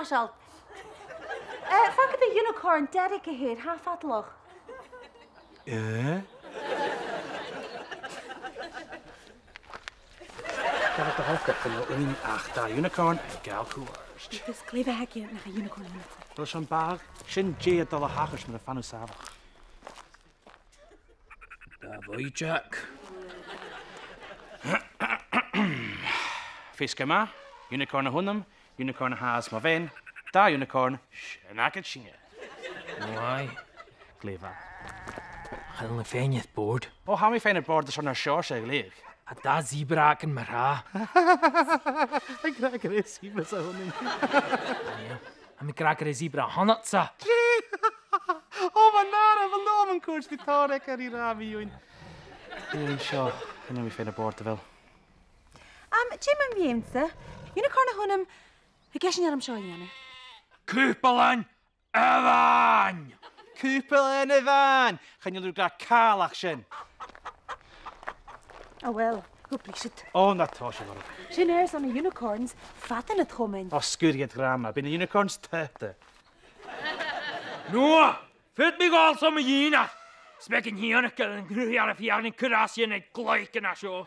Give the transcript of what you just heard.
Ashalt. Fuck the unicorn dedicated half at loch. Dat de hoofd van een achter unicorn en galkoers. Dit is kleine hekje naar een unicorn. Dat is een paar shin $10 hagers met een fanu savag. Daar boy Jack. Fiskema, unicorn hunnem, unicorn haas maar ven, daar unicorn, en ik het zingen. Mooi. Clever. Ga dan een fijnje het boord. Oh, hou me fijn het bord, dat is zo'n short leeg. Daar zeebraken maar ha. Ik krijg er eens hier met zo'n hunnem. En ik krijg er een zebra hanatsa. Oh, wat nare, verloren koers, die taardekker hier aan join. En zo, en dan me fijn het bord wel. Jim en Wiemse, unicorn hunnem. Ik guess je naar hem zo in. Kupelen Evan. Kupel en Evan. Gaan jullie daar kaalachsen? Oh well, hoe is het? Oh, dat was je wel. Geners aan de unicorns vatten het gewoon. Oh, skur je het raam, binnen unicorns tuiten. Nou, vet me al som Jina. Spekken hier een keer een gruyere fjaren kurasje en een gelijken en zo.